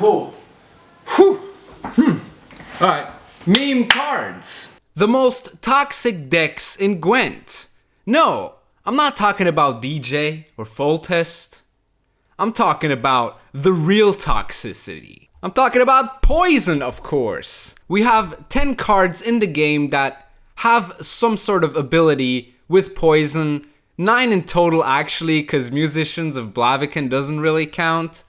Whew. Whew. Alright. Meme cards. The most toxic decks in Gwent. No, I'm not talking about DJ or Foltest. I'm talking about the real toxicity. I'm talking about poison, of course. We have 10 cards in the game that have some sort of ability with poison. 9 in total actually, because Musicians of Blaviken doesn't really count.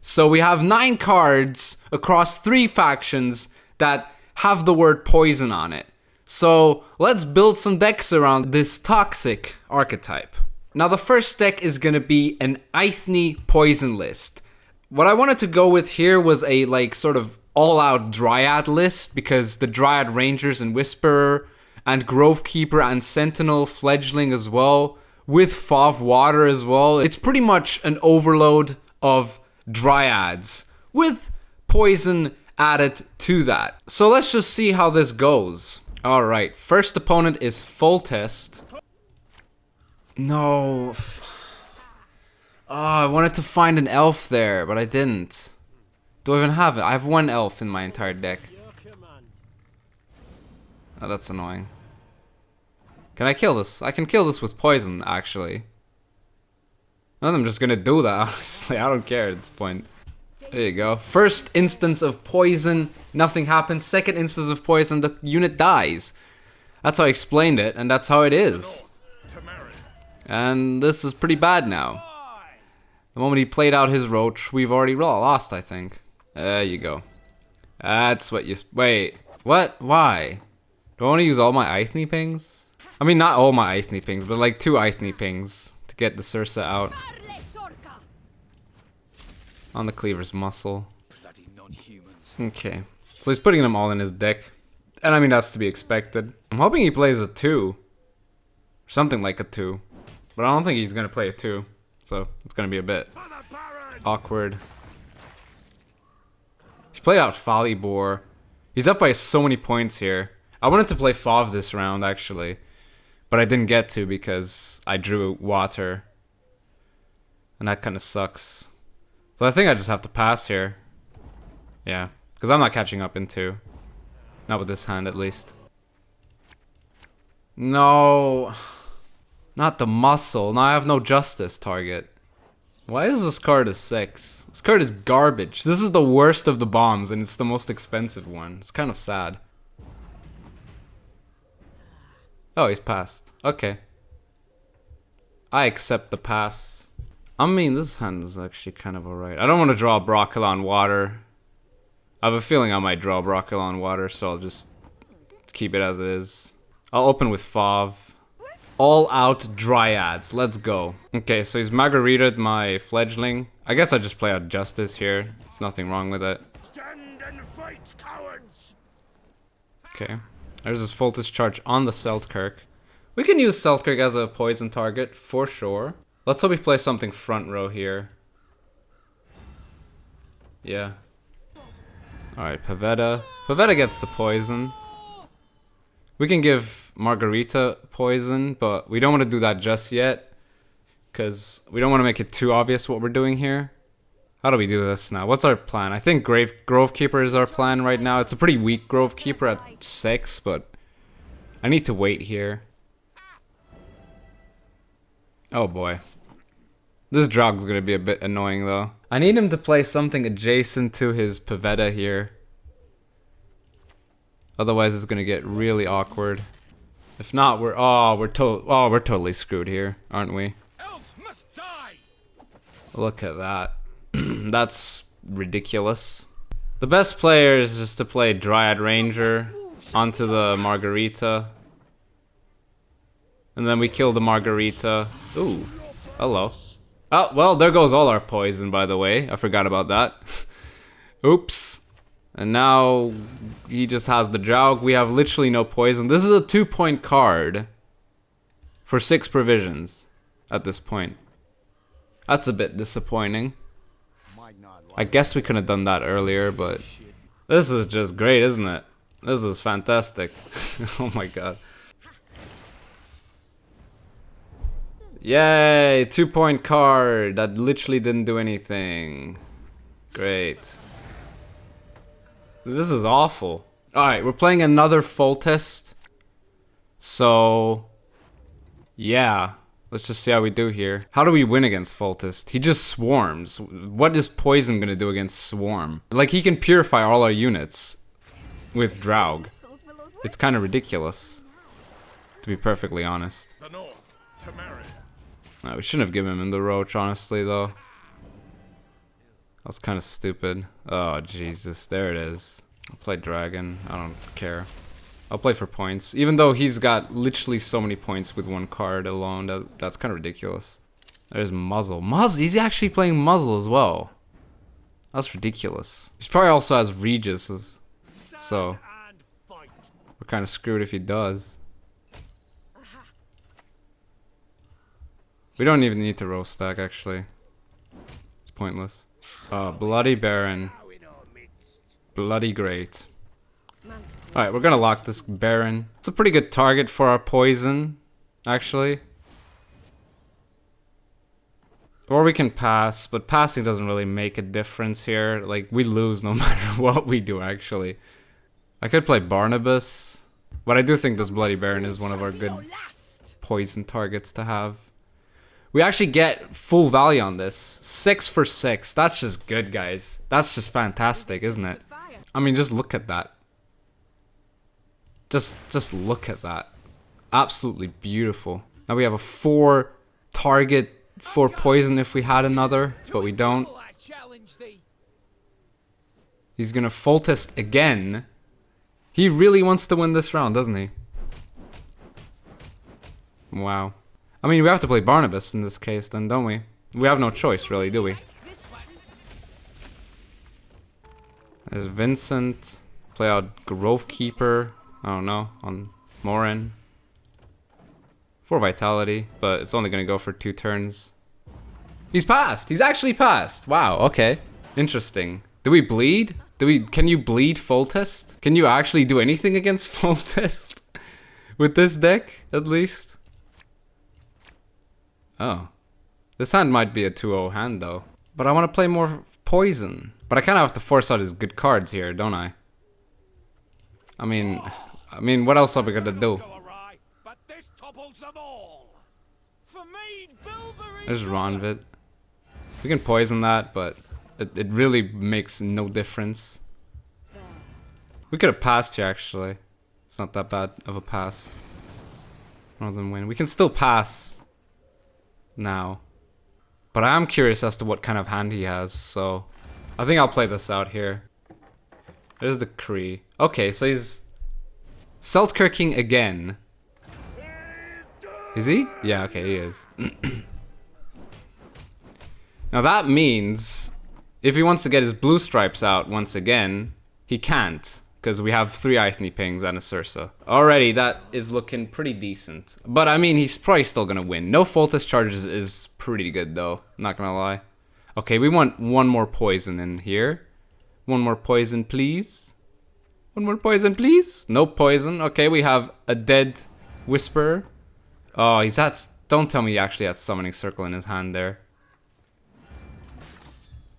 So we have 9 cards across 3 factions that have the word poison on it. So let's build some decks around this toxic archetype. Now the first deck is gonna be an Eithne poison list. What I wanted to go with here was a sort of all-out Dryad list, because the Dryad Rangers and Whisperer and Grovekeeper and Sentinel Fledgling as well, with Fauve Water as well. It's pretty much an overload of Dryads with poison added to that. So let's just see how this goes. Alright, first opponent is Foltest. No. Oh, I wanted to find an elf there, but I didn't. Do I even have it? I have 1 elf in my entire deck. Oh, that's annoying. Can I kill this? I can kill this with poison, actually. I'm just gonna do that, honestly. I don't care at this point. There you go. First instance of poison, nothing happens. Second instance of poison, the unit dies. That's how I explained it, and that's how it is. And this is pretty bad now. The moment he played out his roach, we've already lost, I think. There you go. That's what you... Wait. What? Why? Do I want to use all my Eithne pings? I mean, not all my Eithne pings, but like 2 Eithne pings to get the Sursa out. On the Cleaver's muscle. Okay. So he's putting them all in his deck. And I mean, that's to be expected. I'm hoping he plays a 2. Or something like a 2. But I don't think he's going to play a 2. So it's going to be a bit awkward. He's played out Folly-Bore. He's up by so many points here. I wanted to play Fauve this round, actually. But I didn't get to because I drew water. And that kind of sucks. So I think I just have to pass here. Yeah, because I'm not catching up in 2. Not with this hand, at least. No. Not the muscle. Now I have no justice target. Why is this card a 6? This card is garbage. This is the worst of the bombs, and it's the most expensive one. It's kind of sad. Oh, he's passed. Okay. I accept the pass. I mean, this hand is actually kind of alright. I don't want to draw Broccolon Water. I have a feeling I might draw Broccolon Water, so I'll just keep it as it is. I'll open with Fauve. All out Dryads. Let's go. Okay, so he's Margarita, my Fledgling. I guess I just play out Justice here. There's nothing wrong with it. Stand and fight, cowards. Okay. There's his Foltest charge on the Seltkirk. We can use Seltkirk as a poison target, for sure. Let's hope we play something front row here. Yeah. Alright, Pavetta. Pavetta gets the poison. We can give Margarita poison, but we don't want to do that just yet. Because we don't want to make it too obvious what we're doing here. How do we do this now? What's our plan? I think Grovekeeper is our plan right now. It's a pretty weak Grovekeeper at 6, but I need to wait here. Oh boy. This Draug's gonna be a bit annoying though. I need him to play something adjacent to his Pavetta here. Otherwise it's gonna get really awkward. If not, we're totally screwed here, aren't we? Elves must die. Look at that. That's ridiculous. The best player is just to play Dryad Ranger onto the Margarita. And then we kill the Margarita. Ooh, hello. Oh, well, there goes all our poison, by the way. I forgot about that. Oops. And now he just has the Draug. We have literally no poison. This is a 2-point card for 6 provisions at this point. That's a bit disappointing. I guess we could have done that earlier, but this is just great, isn't it? This is fantastic. Oh my god. Yay, 2-point card that literally didn't do anything. Great. This is awful. Alright, we're playing another Foltest. So, yeah. Let's just see how we do here. How do we win against Foltest? He just swarms. What is Poison gonna do against Swarm? Like, he can purify all our units with Draug. It's kind of ridiculous, to be perfectly honest. We shouldn't have given him the Roach, honestly, though. That was kind of stupid. Oh, Jesus. There it is. I'll play Dragon. I don't care. I'll play for points. Even though he's got literally so many points with one card alone. That's kind of ridiculous. There's Muzzle. Muzzle? He's actually playing Muzzle as well. That's ridiculous. He probably also has Regis. So, we're kind of screwed if he does. We don't even need to roll stack, actually. It's pointless. Bloody Baron. Bloody great. Alright, we're gonna lock this Baron. It's a pretty good target for our Poison, actually. Or we can pass, but passing doesn't really make a difference here. Like, we lose no matter what we do, actually. I could play Barnabas, but I do think this Bloody Baron is one of our good Poison targets to have. We actually get full value on this. 6 for 6. That's just good, guys. That's just fantastic, isn't it? I mean, just look at that. Just look at that. Absolutely beautiful. Now we have a 4 target for Poison if we had another, but we don't. He's gonna Foltest again. He really wants to win this round, doesn't he? Wow. I mean, we have to play Barnabas in this case then, don't we? We have no choice, really, do we? There's Vincent. Play out Grove Keeper. I don't know, on Morin. 4 Vitality, but it's only gonna go for 2 turns. He's passed! He's actually passed! Wow, okay. Interesting. Do we bleed? Can you bleed Foltest? Can you actually do anything against Foltest? With this deck, at least? Oh. This hand might be a 2-0 hand, though. But I want to play more Poison. But I kind of have to force out his good cards here, don't I? I mean, what else are we gonna do? There's Ronvit. We can poison that, but it really makes no difference. We could have passed here, actually. It's not that bad of a pass. Rather than win. We can still pass now. But I am curious as to what kind of hand he has, so I think I'll play this out here. There's the Kree. Okay, so he's Seltkirking again. Is he? Yeah, okay, he is. Now that means if he wants to get his blue stripes out once again, he can't, because we have 3 Ithne Pings and a Sursa. Alrighty, that is looking pretty decent. But I mean, he's probably still gonna win. No Foltest charges is pretty good though, not gonna lie. Okay, we want 1 more poison in here. 1 more poison, please. 1 more poison, please. No poison. Okay, we have a dead Whisperer. Oh, he's at... Don't tell me he actually had Summoning Circle in his hand there.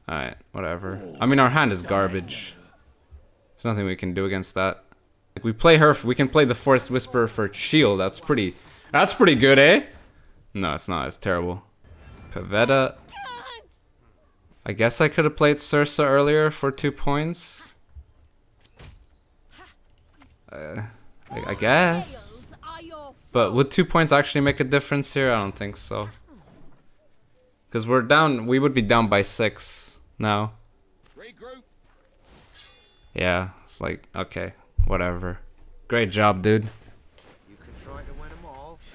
Alright, whatever. I mean, our hand is garbage. There's nothing we can do against that. Like, we play her... We can play the Forest Whisperer for shield. That's pretty good, eh? No, it's not. It's terrible. Pavetta. I guess I could have played Sursa earlier for 2 points. I guess. But would 2 points actually make a difference here? I don't think so. Because we're down, we would be down by 6 now. Yeah, it's like, okay, whatever. Great job, dude.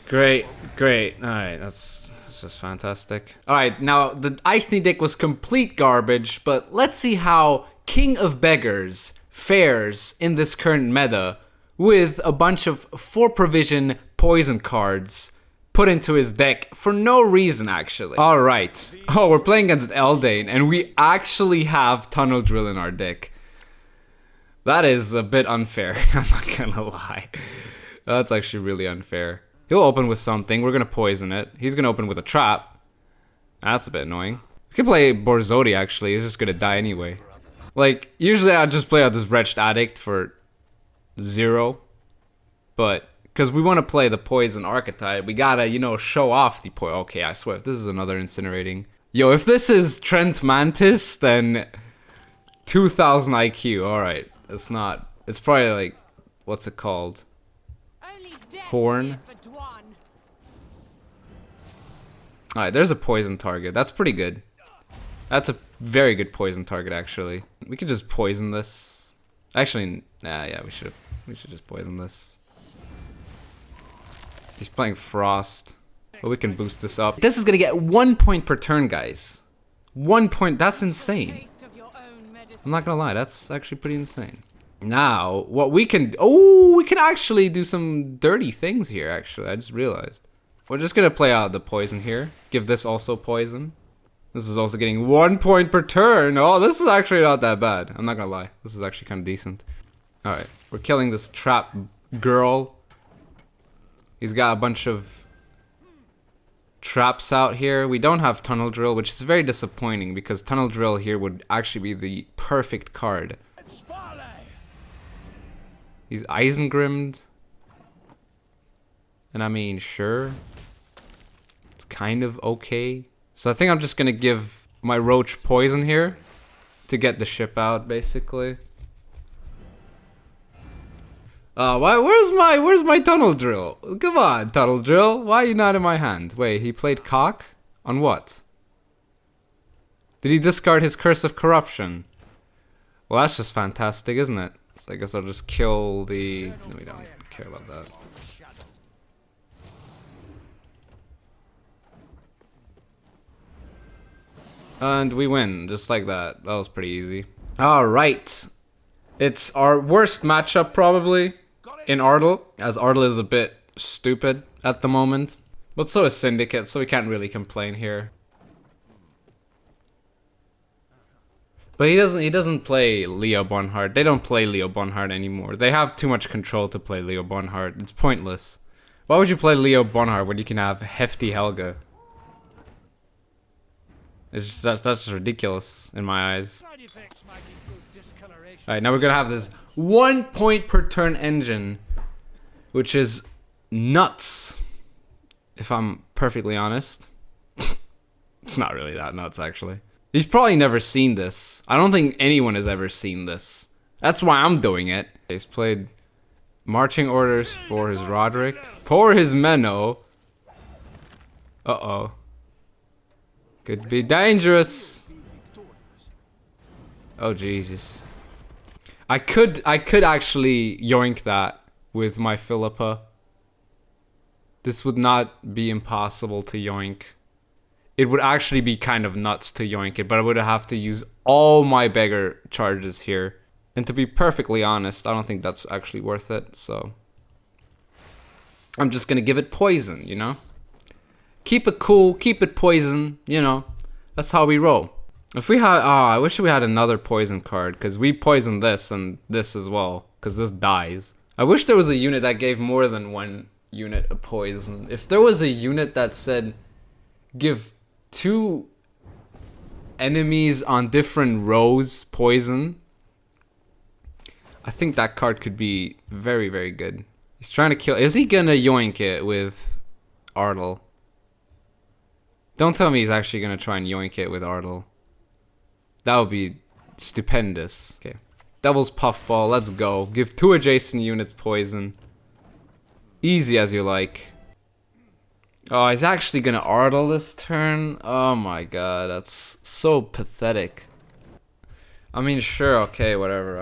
Great. Alright, that's just fantastic. Alright, now the Ithne deck was complete garbage, but let's see how King of Beggars fares in this current meta with a bunch of 4 provision poison cards put into his deck for no reason, actually. Alright. Oh, we're playing against Eldain, and we actually have Tunnel Drill in our deck. That is a bit unfair, I'm not gonna lie. That's actually really unfair. He'll open with something, we're gonna poison it. He's gonna open with a trap. That's a bit annoying. We can play Borzodi, actually, he's just gonna die anyway. Like, usually I'd just play out this Wretched Addict for 0. But, because we want to play the Poison archetype, we gotta, you know, show off the Poison. Okay, I swear, if this is another Incinerating. Yo, if this is Trent Mantis, then 2000 IQ. Alright, it's not. It's probably like, what's it called? Horn. Alright, there's a poison target. That's pretty good. That's a very good poison target, actually. We could just poison this. Actually, nah, yeah, we should just poison this. He's playing Frost. But we can boost this up. This is gonna get 1 point per turn, guys. 1 point, that's insane. I'm not gonna lie, that's actually pretty insane. Now, what we can, oh, we can actually do some dirty things here, actually. I just realized. We're just gonna play out the poison here. Give this also poison. This is also getting 1 point per turn. Oh, this is actually not that bad. I'm not gonna lie. This is actually kind of decent. Alright, we're killing this trap girl. He's got a bunch of traps out here. We don't have Tunnel Drill, which is very disappointing because Tunnel Drill here would actually be the perfect card. He's Eisengrimmed. And I mean, sure. It's kind of okay. So I think I'm just gonna give my Roach poison here to get the ship out, basically. Where's my Tunnel Drill? Come on, Tunnel Drill. Why are you not in my hand? Wait, he played cock? On what? Did he discard his Curse of Corruption? Well, that's just fantastic, isn't it? So I guess I'll just kill the... No, we don't care about that. And we win, just like that. That was pretty easy. Alright. It's our worst matchup, probably, in Ardle, as Ardle is a bit stupid at the moment. But so is Syndicate, so we can't really complain here. But he doesn't play Leo Bonhart. They don't play Leo Bonhart anymore. They have too much control to play Leo Bonhart. It's pointless. Why would you play Leo Bonhart when you can have Hefty Helga? It's just, that's ridiculous in my eyes. Alright, now we're gonna have this 1 point per turn engine, which is nuts, if I'm perfectly honest. It's not really that nuts, actually. He's probably never seen this. I don't think anyone has ever seen this. That's why I'm doing it. He's played marching orders for his Roderick, for his Menno. Uh-oh. Could be dangerous. Oh, Jesus. I could actually yoink that with my Philippa. This would not be impossible to yoink. It would actually be kind of nuts to yoink it, but I would have to use all my beggar charges here. And to be perfectly honest, I don't think that's actually worth it, so... I'm just gonna give it poison, you know? Keep it cool, keep it poison, you know? That's how we roll. If we had... Oh, I wish we had another poison card, because we poisoned this and this as well, because this dies. I wish there was a unit that gave more than one unit a poison. If there was a unit that said, give 2 enemies on different rows poison, I think that card could be very, very good. He's trying to kill... Is he gonna yoink it with Ardle? Don't tell me he's actually gonna try and yoink it with Ardle. That would be stupendous. Okay. Devil's Puffball, let's go. Give 2 adjacent units poison. Easy as you like. Oh, he's actually gonna Ardle this turn? Oh my god, that's so pathetic. I mean, sure, okay, whatever.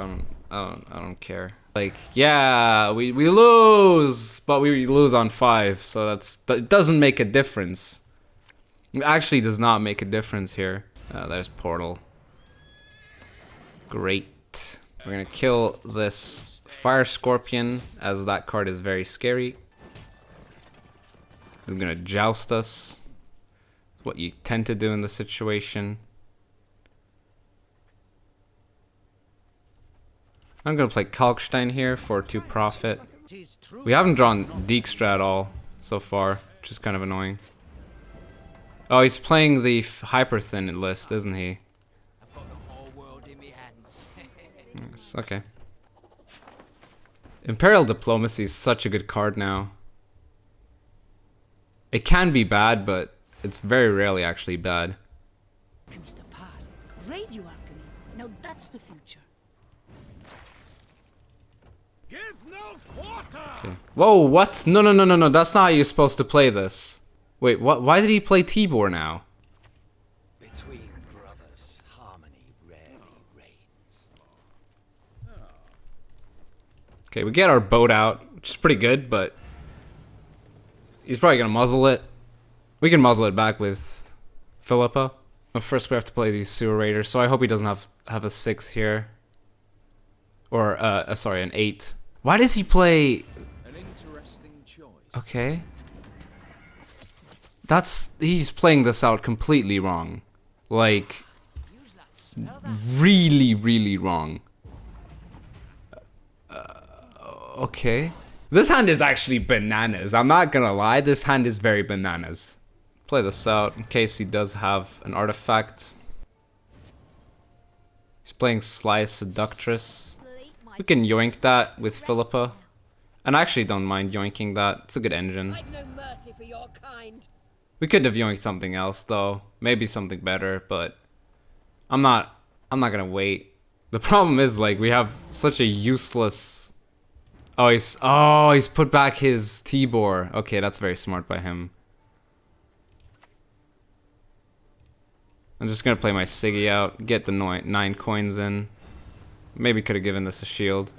I don't care. Like, yeah, we lose, but we lose on 5, so that doesn't make a difference. It actually does not make a difference here. There's Portal. Great. We're gonna kill this Fire Scorpion, as that card is very scary. He's gonna joust us. It's what you tend to do in this situation. I'm gonna play Kalkstein here for 2 profit. We haven't drawn Dijkstra at all so far, which is kind of annoying. Oh, he's playing the Hyperthin list, isn't he? Yes, okay. Imperial Diplomacy is such a good card now. It can be bad, but it's very rarely actually bad. Comes the past. Radioactive. Now that's the future. Give no quarter! Okay. Whoa, what? No, no, no, no, no. That's not how you're supposed to play this. Wait, what? Why did he play Tibor now? Between brothers, harmony rarely reigns. Okay, we get our boat out, which is pretty good, but he's probably gonna muzzle it. We can muzzle it back with Philippa. But first we have to play these sewer raiders, so I hope he doesn't have a 6 here. Or, sorry, an 8. Why does he play... An interesting choice. Okay. He's playing this out completely wrong. Like, really, really wrong. Okay. This hand is actually bananas. I'm not gonna lie, this hand is very bananas. Play this out in case he does have an artifact. He's playing Sly Seductress. We can yoink that with Philippa. And I actually don't mind yoinking that. It's a good engine. I've no mercy for your kind. We could have yoinked something else though. Maybe something better, but I'm not gonna wait. The problem is like we have such a useless... Oh, he's put back his Tibor. Okay, that's very smart by him. I'm just gonna play my Siggy out, get the 9 coins in. Maybe could have given this a shield.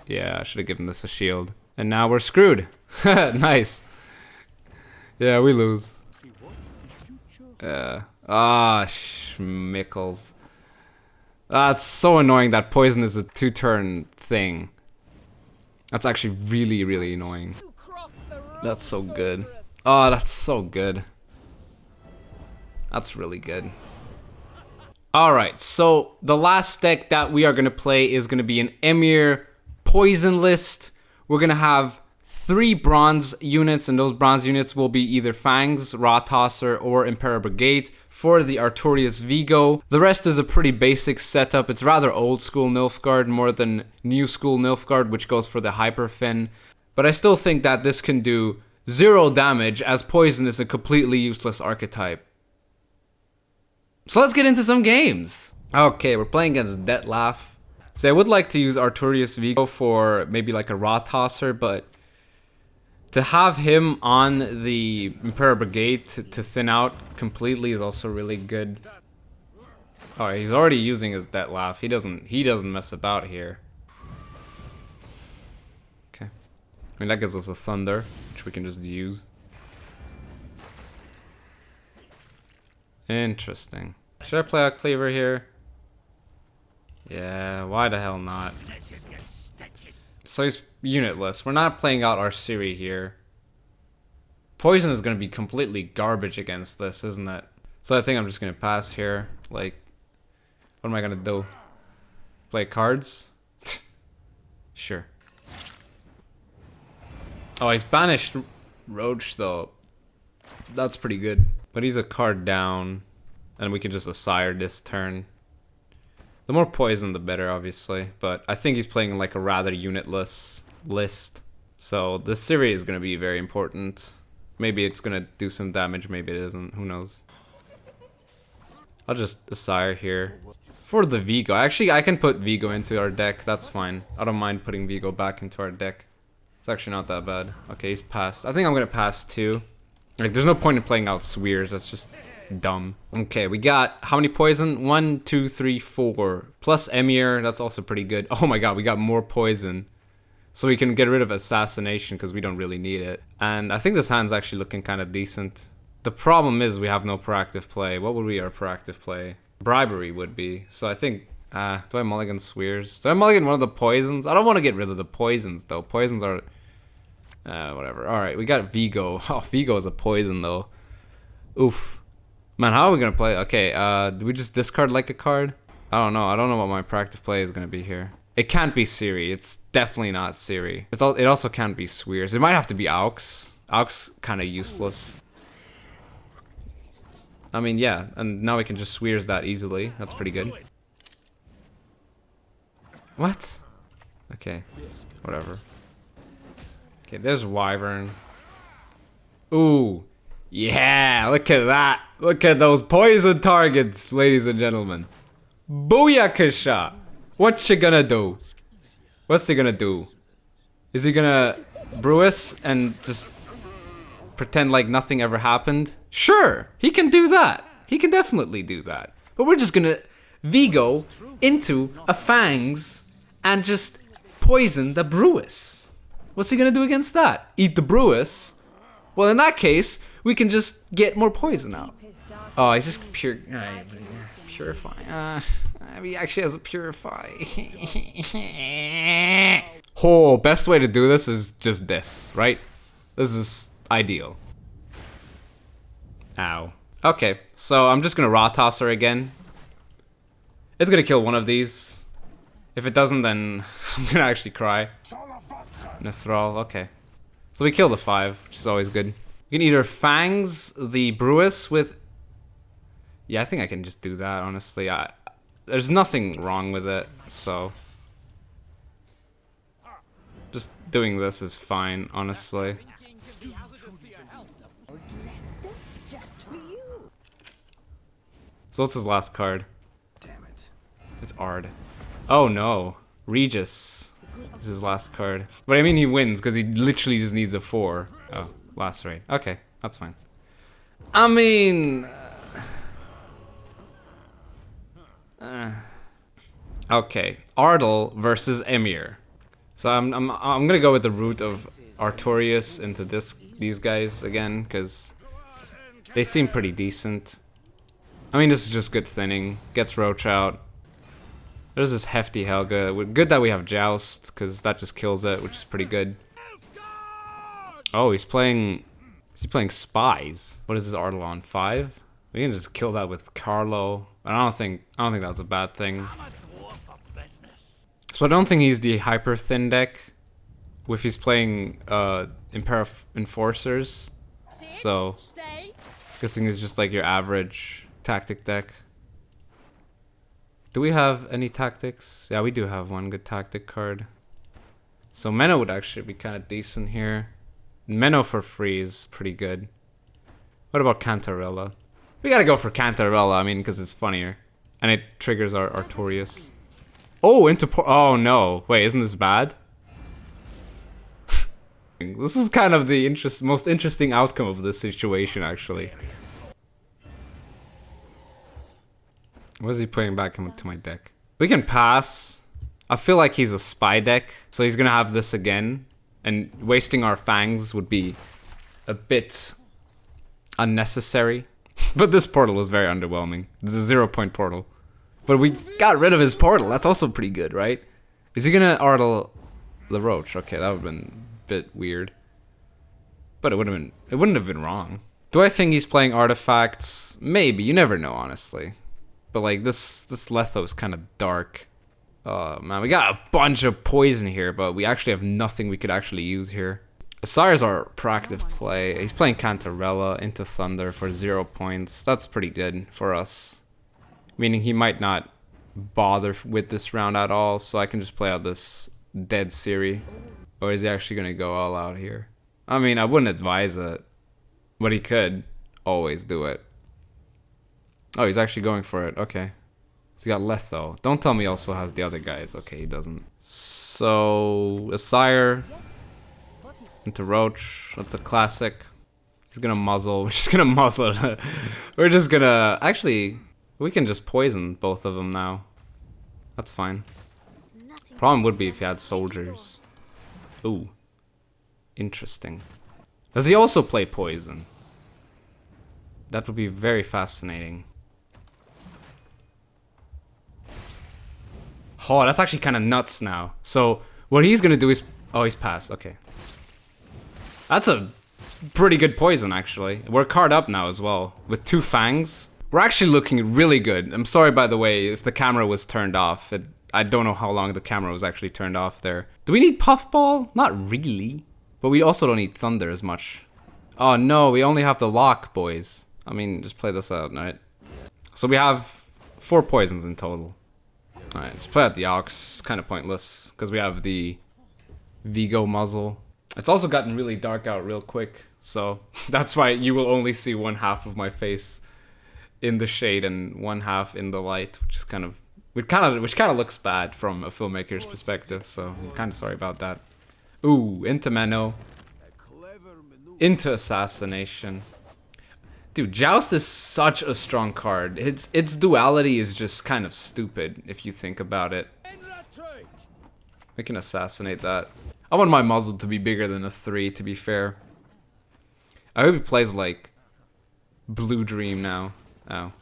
Yeah, I should have given this a shield. And now we're screwed. Nice. Yeah, we lose. Schmickles. That's so annoying that poison is a 2-turn thing. That's actually really, really annoying. That's so good. Oh, that's so good. That's really good. Alright, so the last deck that we are going to play is going to be an Emir Poison list. We're going to have 3 bronze units, and those bronze units will be either Fangs, Raw Tosser, or Imperial Brigade for the Artorias Vigo. The rest is a pretty basic setup. It's rather old school Nilfgaard more than new school Nilfgaard, which goes for the Hyperfin. But I still think that this can do 0 damage, as Poison is a completely useless archetype. So let's get into some games. Okay, we're playing against Detlaf. So I would like to use Artorias Vigo for maybe like a Raw Tosser, but to have him on the Imperial Brigade to thin out completely is also really good. Alright, he's already using his Detlaf. He doesn't mess about here. Okay. I mean that gives us a Thunder, which we can just use. Interesting. Should I play out Cleaver here? Yeah, why the hell not? So he's unitless. We're not playing out our Siri here. Poison is going to be completely garbage against this, isn't it? So I think I'm just going to pass here. Like, what am I going to do? Play cards? Sure. Oh, he's banished Roach though. That's pretty good. But he's a card down, and we can just Assire this turn. The more poison, the better, obviously. But I think he's playing like a rather unitless list. So the Siri is going to be very important. Maybe it's going to do some damage, maybe it isn't. Who knows? I'll just Assire here. For the Vigo. Actually, I can put Vigo into our deck. That's fine. I don't mind putting Vigo back into our deck. It's actually not that bad. Okay, he's passed. I think I'm going to pass too. Like, there's no point in playing out Swears. That's just dumb. Okay, we got how many poison? 1, 2, 3, 4. Plus Emir. That's also pretty good. Oh my god, we got more poison. So we can get rid of Assassination because we don't really need it. And I think this hand's actually looking kind of decent. The problem is we have no proactive play. What would be our proactive play? Bribery would be. So I think, do I mulligan Swears? Do I mulligan one of the poisons? I don't want to get rid of the poisons though. Poisons are... whatever. Alright, we got Vigo. Oh, Vigo is a poison though. Oof. Man, how are we gonna play? Okay, do we just discard like a card? I don't know. I don't know what my proactive play is gonna be here. It can't be Siri. It's definitely not Siri. It also can't be Swears. It might have to be Aux. Aux kind of useless. I mean, yeah. And now we can just Swears that easily. That's pretty good. What? Okay. Whatever. Okay, there's Wyvern. Ooh. Yeah, look at that. Look at those poison targets, ladies and gentlemen. Booyakasha! What you gonna do? What's he gonna do? Is he gonna brew us and just pretend like nothing ever happened? Sure, he can do that. He can definitely do that. But we're just gonna Vigo into a Fangs and just poison the Brewis. What's he gonna do against that? Eat the Brewis? Well, in that case, we can just get more poison out. Oh, he's just purify. He actually has a purify. Oh, best way to do this is just this, right? This is ideal. Ow. Okay, so I'm just gonna raw toss her again. It's gonna kill one of these. If it doesn't, then I'm gonna actually cry. Nithrol, okay. So we kill the 5, which is always good. We can either Fangs the Brewis with... Yeah, I think I can just do that, honestly. There's nothing wrong with it, so... Just doing this is fine, honestly. So what's his last card? Damn it. It's Ard. Oh no. Regis is his last card. But I mean he wins because he literally just needs a 4. Oh, lacerate. Okay, that's fine. I mean... okay, Ardal versus Emir. So I'm gonna go with the route of Artorias into these guys again because they seem pretty decent. I mean, this is just good thinning. Gets Roach out. There's this hefty Helga. Good that we have Joust, because that just kills it, which is pretty good. Oh, he's playing Spies. What is his Ardal on? 5? We can just kill that with Carlo. I don't think that's a bad thing. So I don't think he's the hyper thin deck. If he's playing Enforcers. So guessing it's just like your average tactic deck. Do we have any tactics? Yeah, we do have one good tactic card. So Menno would actually be kind of decent here. Menno for free is pretty good. What about Cantarella? We gotta go for Cantarella, I mean, because it's funnier. And it triggers our Artorias. Oh, oh no. Wait, isn't this bad? This is kind of the most interesting outcome of this situation, actually. What is he putting back into my deck? We can pass. I feel like he's a spy deck, so he's gonna have this again. And wasting our Fangs would be a bit unnecessary. But this portal was very underwhelming. This is a 0-point portal. But we got rid of his portal. That's also pretty good, right? Is he gonna Ardal the Roach? Okay, that would have been a bit weird. But it wouldn't have been wrong. Do I think he's playing artifacts? Maybe. You never know, honestly. But like this Letho is kind of dark. Oh man, we got a bunch of poison here, but we actually have nothing we could actually use here. Asir's our proactive play. He's playing Cantarella into Thunder for 0 points. That's pretty good for us. Meaning he might not bother with this round at all, so I can just play out this dead Siri. Or is he actually going to go all out here? I mean, I wouldn't advise it, but he could always do it. Oh, he's actually going for it. Okay. So he got Letho. Don't tell me he also has the other guys. Okay, he doesn't. So, Asire into Roach. That's a classic. He's gonna muzzle. We're just gonna muzzle it. We're just gonna... Actually, we can just poison both of them now. That's fine. Problem would be if he had soldiers. Ooh. Interesting. Does he also play poison? That would be very fascinating. Oh, that's actually kind of nuts now. So, what he's gonna do is... Oh, he's passed. Okay. That's a pretty good poison, actually. We're card up now as well, with 2 Fangs. We're actually looking really good. I'm sorry, by the way, if the camera was turned off. I don't know how long the camera was actually turned off there. Do we need Puffball? Not really. But we also don't need Thunder as much. Oh no, we only have the lock, boys. I mean, just play this out, right? So we have 4 poisons in total. Alright, just play out the Aux. It's kind of pointless because we have the Vigo muzzle. It's also gotten really dark out real quick, so that's why you will only see one half of my face in the shade and one half in the light, which is which kind of looks bad from a filmmaker's perspective. So I'm kind of sorry about that. Ooh, into Menno, into Assassination. Dude, Joust is such a strong card. Its duality is just kind of stupid if you think about it. We can assassinate that. I want my muzzle to be bigger than a 3, to be fair. I hope he plays like Blue Dream now. Oh.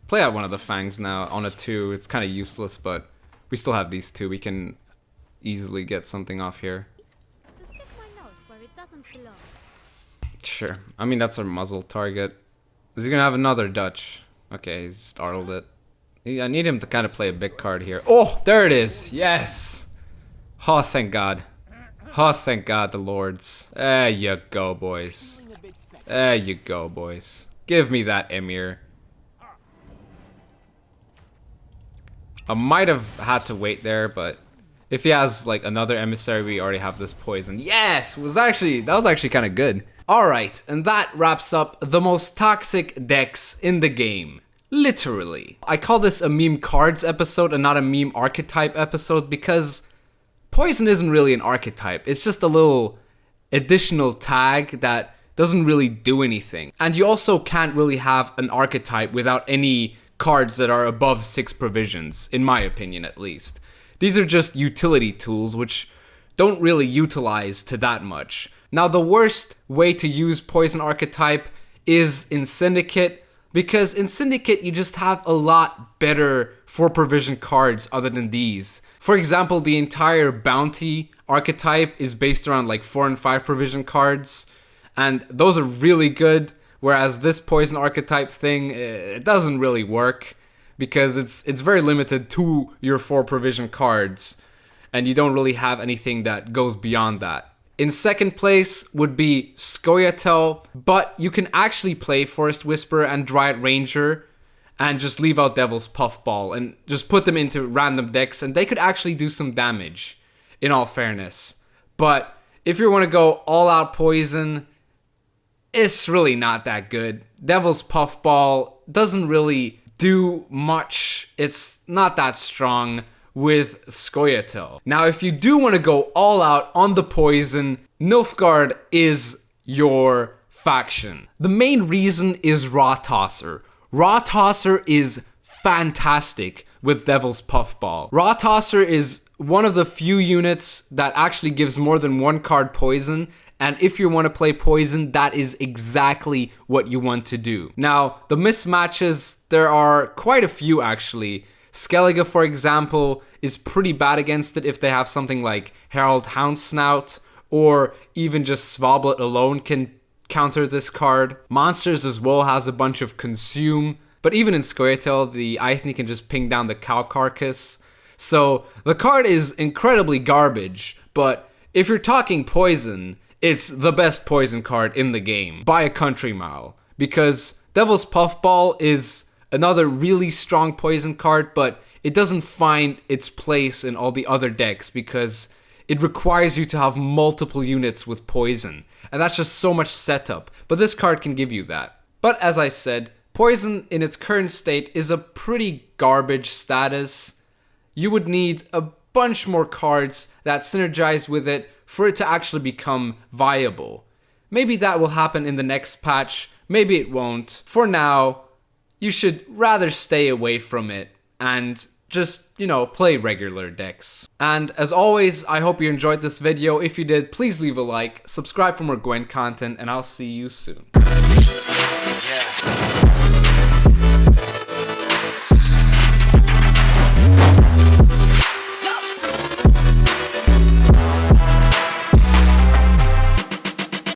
Play out one of the Fangs now on a 2. It's kind of useless, but we still have these 2. We can easily get something off here. To stick my nose where it doesn't belong. Sure. I mean, that's our muzzle target. Is he gonna have another Dutch? Okay, he's just artled it. I need him to kind of play a big card here. Oh, there it is. Yes. Oh, thank God. Oh, thank God, the lords. There you go, boys. There you go, boys. Give me that Emir. I might have had to wait there, but if he has like another emissary, we already have this poison. Yes, that was actually kind of good. All right, and that wraps up the most toxic decks in the game. Literally. I call this a meme cards episode and not a meme archetype episode because poison isn't really an archetype. It's just a little additional tag that doesn't really do anything. And you also can't really have an archetype without any cards that are above 6 provisions, in my opinion at least. These are just utility tools which don't really utilize to that much. Now the worst way to use poison archetype is in Syndicate, because in Syndicate you just have a lot better 4 provision cards other than these. For example, the entire bounty archetype is based around like 4 and 5 provision cards, and those are really good, whereas this poison archetype thing, it doesn't really work because it's very limited to your 4 provision cards, and you don't really have anything that goes beyond that. In second place would be Scoia'tael, but you can actually play Forest Whisperer and Dryad Ranger and just leave out Devil's Puffball and just put them into random decks, and they could actually do some damage, in all fairness. But if you want to go all out poison, it's really not that good. Devil's Puffball doesn't really do much. It's not that strong with Scoia'tael. Now, if you do want to go all out on the poison, Nilfgaard is your faction. The main reason is Raw Tosser. Raw Tosser is fantastic with Devil's Puffball. Raw Tosser is one of the few units that actually gives more than 1 card poison, and if you want to play poison, that is exactly what you want to do. Now, the mismatches, there are quite a few actually. Skellige, for example, is pretty bad against it if they have something like Herald Houndsnout, or even just Svablet alone can counter this card. Monsters as well has a bunch of Consume, but even in Scoia'tael, the Eithne can just ping down the Cow Carcass. So the card is incredibly garbage, but if you're talking poison, it's the best poison card in the game by a country mile, because Devil's Puffball is another really strong poison card, but it doesn't find its place in all the other decks because it requires you to have multiple units with poison, and that's just so much setup, but this card can give you that. But as I said, poison in its current state is a pretty garbage status. You would need a bunch more cards that synergize with it for it to actually become viable. Maybe that will happen in the next patch, maybe it won't. For now, you should rather stay away from it and just, play regular decks. And as always, I hope you enjoyed this video. If you did, please leave a like, subscribe for more Gwent content, and I'll see you soon. Yeah.